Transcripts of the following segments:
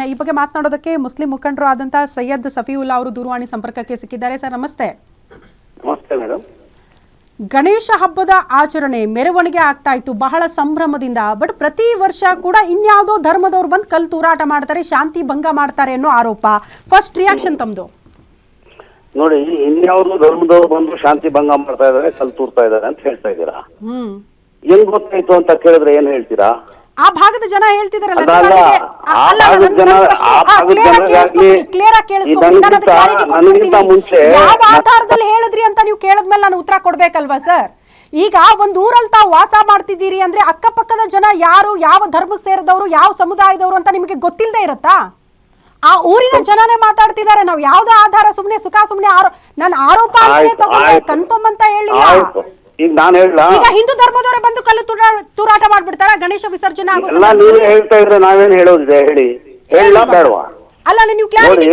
ಈ ಬಗ್ಗೆ ಮಾತನಾಡೋದಕ್ಕೆ ಮುಸ್ಲಿಂ ಮುಖಂಡರು ಆದಂತ ಸೈಯದ್ ಸಫಿವುಲ್ಲಾ ಅವರು ದೂರವಾಣಿ ಸಂಪರ್ಕಕ್ಕೆ ಸಿಕ್ಕಿದ್ದಾರೆ. ಸರ್ ನಮಸ್ತೆ. ನಮಸ್ತೆ ಮೇಡಮ್. ಗಣೇಶ ಹಬ್ಬದ ಆಚರಣೆ ಮೆರವಣಿಗೆ ಆಗ್ತಾ ಇತ್ತು ಬಹಳ ಸಂಭ್ರಮದಿಂದ. ಬಟ್ ಪ್ರತಿ ವರ್ಷ ಕೂಡ ಇನ್ಯಾವುದೋ ಧರ್ಮದವ್ರು ಬಂದು ಕಲ್ಲು ತೂರಾಟ ಮಾಡ್ತಾರೆ, ಶಾಂತಿ ಭಂಗ ಮಾಡ್ತಾರೆ ಅನ್ನೋ ಆರೋಪ. ಫಸ್ಟ್ ರಿಯಾಕ್ಷನ್ ತಮ್ದು? ನೋಡಿ, ಇನ್ಯಾವುದೋ ಧರ್ಮದವ್ರು ಬಂದು ಶಾಂತಿ ಭಂಗ ಮಾಡ್ತಾ ಇದಾರೆ, ಕಲ್ಲು ತೂರ್ತಾ ಇದಾರೆ ಅಂತ ಹೇಳ್ತಾ ಇದ್ದೀರಾ. ಹೆಂಗ್ ಗೊತ್ತಾಯ್ತು ಅಂತ ಕೇಳಿದ್ರೆ ಏನ್ ಹೇಳ್ತೀರಾ? ಆ ಭಾಗದ ಜನ ಹೇಳ್ತಿದಾರಲ್ಲ. ಯಾವ ಆಧಾರದಲ್ಲಿ ಹೇಳಿದ್ರಿ ಅಂತ ನೀವು ಕೇಳಿದ್ಮೇಲೆ ನಾನು ಉತ್ತರ ಕೊಡ್ಬೇಕಲ್ವಾ ಸರ್? ಈಗ ಒಂದ್ ಊರಲ್ಲಿ ತಾವು ವಾಸ ಮಾಡ್ತಿದ್ದೀರಿ ಅಂದ್ರೆ ಅಕ್ಕಪಕ್ಕದ ಜನ ಯಾರು, ಯಾವ ಧರ್ಮಕ್ಕೆ ಸೇರಿದವರು, ಯಾವ ಸಮುದಾಯದವರು ಅಂತ ನಿಮಗೆ ಗೊತ್ತಿಲ್ಲದೆ ಇರತ್ತಾ? ಆ ಊರಿನ ಜನನೇ ಮಾತಾಡ್ತಿದ್ದಾರೆ. ನಾವು ಯಾವ್ದೋ ಆಧಾರ ಸುಮ್ನೆ ಸುಖ ಸುಮ್ನೆ ನಾನು ಆರೋಪ ಕನ್ಫರ್ಮ್ ಅಂತ ಹೇಳಿಲ್ಲ. ಈಗ ನಾನು ಹೇಳ, ಈಗ ಹಿಂದೂ ಧರ್ಮದವರೇ ಬಂದು ಕಲ್ಲು ತೂರಾಟ ಮಾಡ್ಬಿಡ್ತಾರ ಗಣೇಶ ವಿಸರ್ಜನೆ ಆಗೋ? ನೀವೇ ಹೇಳ್ತಾ ಇದ್ರೆ ನಾವೇನ್ ಹೇಳೋದಿದೆ ಹೇಳಿ? ಹೇಳ ಬೇಡವಾ? ಅಲ್ಲ ನೀವು ಕ್ಲಾರಿಟಿ.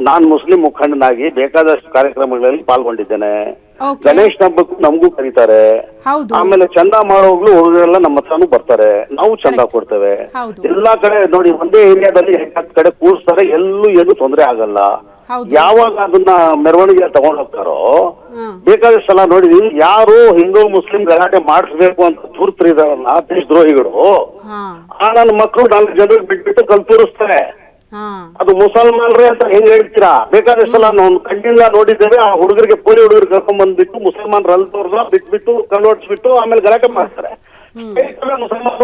ನಾನು ಮುಸ್ಲಿಂ ಮುಖಂಡನಾಗಿ ಬೇಕಾದಷ್ಟು ಕಾರ್ಯಕ್ರಮಗಳಲ್ಲಿ ಪಾಲ್ಗೊಂಡಿದ್ದೇನೆ. ಗಣೇಶ್ ಹಬ್ಬಕ್ಕೂ ನಮಗೂ ಕರೀತಾರೆ. ಆಮೇಲೆ ಚಂದ ಮಾಡೋಗ್ಲು ಹುಡುಗರೆಲ್ಲ ನಮ್ಮ ಹತ್ರನೂ ಬರ್ತಾರೆ, ನಾವು ಚಂದ ಕೊಡ್ತೇವೆ. ಎಲ್ಲಾ ಕಡೆ ನೋಡಿ, ಒಂದೇ ಏರಿಯಾದಲ್ಲಿ 10 ಕಡೆ ಕೂರಿಸ್ತಾರೆ, ಎಲ್ಲೂ ಏನು ತೊಂದರೆ ಆಗಲ್ಲ. ಯಾವಾಗ ಅದನ್ನ ಮೆರವಣಿಗೆ ತಗೊಂಡ್ ಹೋಗ್ತಾರೋ ಬೇಕಾದಷ್ಟು ಸಲ ನೋಡಿದೀವಿ. ಯಾರು ಹಿಂದೂ ಮುಸ್ಲಿಂ ಗಲಾಟೆ ಮಾಡಿಸ್ಬೇಕು ಅಂತ ತೂರ್ತಿದಾರಲ್ಲ ದೇಶದ್ರೋಹಿಗಳು, ಆ ನನ್ನ ಮಕ್ಕಳು 4 ಜನರಿಗೆ ಬಿಟ್ಬಿಟ್ಟು ಕಲ್ ತೂರಿಸ್ತಾರೆ. ಅದು ಮುಸಲ್ಮಾನ್ರೇ ಅಂತ ಹೆಂಗ್ ಹೇಳ್ತೀರಾ? ಬೇಕಾದಷ್ಟು ಸಲ ನಾವು ಕಣ್ಣಿಂದ ನೋಡಿದ್ದೇವೆ. ಆ ಹುಡುಗರಿಗೆ ಪೋಲಿ ಹುಡುಗರು ಕರ್ಕೊಂಡ್ ಬಂದ್ಬಿಟ್ಟು ಮುಸಲ್ಮಾನ್ರು ಅಲ್ದವ್ರನ್ನ ಬಿಟ್ಬಿಟ್ಟು ಕಲ್ಲು ಹೊಡ್ಸ್ಬಿಟ್ಟು ಆಮೇಲೆ ಗಲಾಟೆ ಮಾಡ್ತಾರೆ.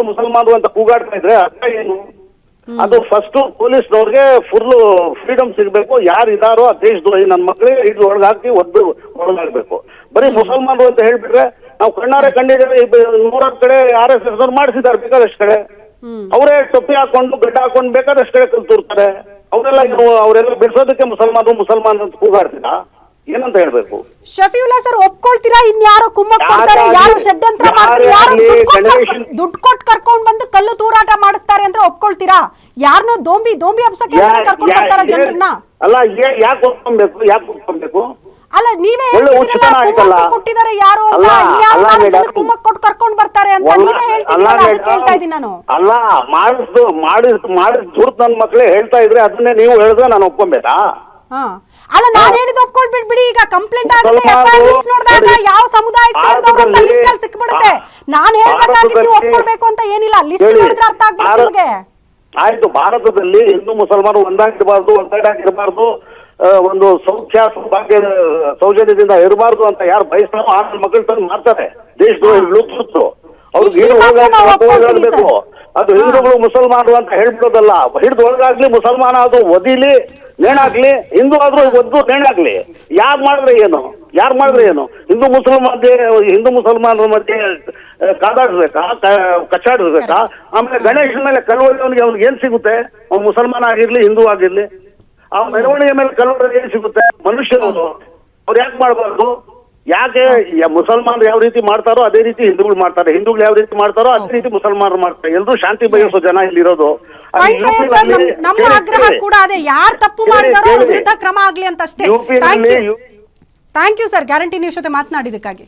ಮುಸಲ್ಮಾನರು ಅಂತ ಕೂಗಾಡ್ತಾ ಇದ್ರೆ ಅರ್ಥ ಏನು? ಅದು ಫಸ್ಟ್ ಪೊಲೀಸ್ನವ್ರಿಗೆ ಫುಲ್ ಫ್ರೀಡಮ್ ಸಿಗ್ಬೇಕು. ಯಾರು ಇದಾರೋ ಆ ದೇಶದ್ರೋಹಿ ನನ್ನ ಮಕ್ಕಳಿಗೆ ಇದು ಒಳಗಾಕಿ ಒಳಗಾಗ್ಬೇಕು. ಬರೀ ಮುಸಲ್ಮಾನರು ಅಂತ ಹೇಳ್ಬಿಟ್ರೆ ನಾವು ಕಣ್ಣಾರೆ ಕಂಡಿದ್ದೇವೆ. 100 ಕಡೆ RSS ಅವ್ರು ಮಾಡಿಸಿದ್ದಾರೆ ಬೇಕಾದಷ್ಟು ಕಡೆ. ಅವರೇ ಟೊಪ್ಪಿ ಹಾಕೊಂಡು ಗಡ್ಡ ಹಾಕೊಂಡು ಬೇಕಾದಷ್ಟು ಕಡೆ ಕಲ್ತೂರ್ತಾರೆ. ಅವರೆಲ್ಲ ಬಿಡಿಸೋದಕ್ಕೆ ಮುಸಲ್ಮಾನ್ ಅಂತ ಕೂಗಾಡ್ತೀರಾ? ಏನಂತ ಹೇಳ್ಬೇಕು? ಶಫೀವುಲ್ಲಾ ಸರ್, ಒಪ್ಕೊಳ್ತೀರಾ ಇನ್ಯಾರೋ ಕುಮ್ಮಕ್ ಕೊಡ್ತಾರೆ, ಯಾರು ಷಡ್ಯಂತ್ರ ಮಾಡ್ತಾರೆ, ಯಾರು ದುಡ್ಡು ಕೊಟ್ಟು ಕರ್ಕೊಂಡ್ ಬಂದು ಕಲ್ಲು ತೂರಾಟ ಮಾಡಿಸ್ತಾರೆ ಅಂದ್ರೆ ಒಪ್ಕೊಳ್ತೀರಾ? ಯಾರನ್ನೋ ದೋಂಬಿ ಹಬ್ಸಕ್ಕೆ ಕರ್ಕೊಂಡ್ ಬರ್ತಾರ ಜನರನ್ನ? ಅಲ್ಲ, ಯಾಕೆ ಒಪ್ಕೊಬೇಕು? ಅಲ್ಲ, ನೀವೇ ಕೊಟ್ಟಿದ್ದಾರೆ ಯಾರು ಅಂತ, ಇನ್ಯಾರು ಕುಮ್ಮಕ್ ಕೊಟ್ಟು ಕರ್ಕೊಂಡ್ ಬರ್ತಾರೆ ಅಂತ ನೀವೇ ಹೇಳ್ತಿದ್ದೀರಲ್ಲ, ಅದಕ್ಕೆ ಹೇಳ್ತಾ ಇದ್ದೀನಿ ನಾನು. ಅಲ್ಲ, ಮಾಡಿದ್ ದುರ್ತ್ ನನ್ನ ಮಕ್ಳೇ ಹೇಳ್ತಾ ಇದ್ರೆ ಅದನ್ನೇ ನೀವು ಹೇಳಿದ್ರೆ ನಾನು ಒಪ್ಕೊಬೇಕಾ? ಅಲ್ಲ, ನಾನು ಹೇಳಿದ್ ಒಪ್ಕೊಳ್ಬಿಡ್ಬಿಡಿ. ಈಗ ಕಂಪ್ಲೇಂಟ್ ಆಗುತ್ತೆ, ಲಿಸ್ಟ್ ನೋಡಿದಾಗ ಯಾವ ಸಮುದಾಯಕ್ಕೆ ಸೇರಿದವರು ಅಂತ ಲಿಸ್ಟ್ ಅಲ್ಲಿ ಸಿಕ್ಬಿಡುತ್ತೆ. ನಾನು ಹೇಳ್ಬೇಕಾಗಿದ್ದು ಒಪ್ಕೊಳ್ಬೇಕು ಅಂತ ಏನಿಲ್ಲ, ಲಿಸ್ಟ್ ನೋಡಿದ್ರೆ ಅರ್ಥ ಆಗ್ಬಿಡುತ್ತೆ ನಿಮಗೆ. ಆಯ್ತು, ಭಾರತದಲ್ಲಿ ಹಿಂದೂ ಮುಸಲ್ಮಾನರು ಒಂದಾಗಿರಬಾರ್ದು, ಒಂದು ಸೌಜನ್ಯದಿಂದ ಇರಬಾರ್ದು ಅಂತ ಯಾರು ಬಯಸ್ತಾರೋ ಆ ಮಕ್ಕಳು ತಂದು ಮಾಡ್ತಾರೆ ದೇಶದ್ರೋಹಿಗಳು. ಅವ್ರಿಗೆ ಏನು ಹೋಗಬೇಕು? ಅದು ಹಿಂದೂಗಳು ಮುಸಲ್ಮಾನರು ಅಂತ ಹೇಳ್ಬಿಡೋದಲ್ಲ. ಹಿಡಿದು ಒಳಗಾಗ್ಲಿ ಮುಸಲ್ಮಾನ ಅದು ಒದಿಲಿ ನೇಣಾಗ್ಲಿ, ಹಿಂದೂ ಆದ್ರೂ ಒದ್ದು ನೇಣಾಗ್ಲಿ. ಯಾರು ಮಾಡಿದ್ರೆ ಏನು? ಹಿಂದೂ ಮುಸಲ್ಮಾನರ ಮಧ್ಯೆ ಕಾದಾಡ್ಬೇಕಾ, ಕಚ್ಚಾಡಿರ್ಬೇಕಾ? ಆಮೇಲೆ ಗಣೇಶನ ಮೇಲೆ ಕಲ್ವಳಿಯವನಿಗೆ ಅವ್ನಿಗೆ ಏನ್ ಸಿಗುತ್ತೆ? ಅವ್ನು ಮುಸಲ್ಮಾನ ಆಗಿರ್ಲಿ ಹಿಂದೂ ಆಗಿರ್ಲಿ, ಆ ಮೆರವಣಿಗೆ ಮೇಲೆ ಕಲ್ವಳಿ ಏನ್ ಸಿಗುತ್ತೆ? ಮನುಷ್ಯರು ಅವ್ರು ಯಾಕೆ ಮಾಡ್ಬಾರ್ದು? ಯಾಕೆ ಮುಸಲ್ಮಾನರು ಯಾವ ರೀತಿ ಮಾಡ್ತಾರೋ ಅದೇ ರೀತಿ ಹಿಂದೂಗಳು ಮಾಡ್ತಾರೆ, ಹಿಂದೂಗಳು ಯಾವ ರೀತಿ ಮಾಡ್ತಾರೋ ಅದೇ ರೀತಿ ಮುಸಲ್ಮಾನರು ಮಾಡ್ತಾರೆ. ಎಲ್ಲರೂ ಶಾಂತಿ ಬಯಸೋ ಜನ ಇಲ್ಲಿರೋದು. ನಮ್ಮ ಆಗ್ರಹ ಕೂಡ ಅದೇ, ಯಾರು ತಪ್ಪು ಮಾಡಿದಾರೋ ವಿರುದ್ಧ ಕ್ರಮ ಆಗ್ಲಿ ಅಂತ ಅಷ್ಟೇ. Thank you sir, guarantee news ಜೊತೆ ಮಾತನಾಡಿದಕ್ಕಾಗಿ.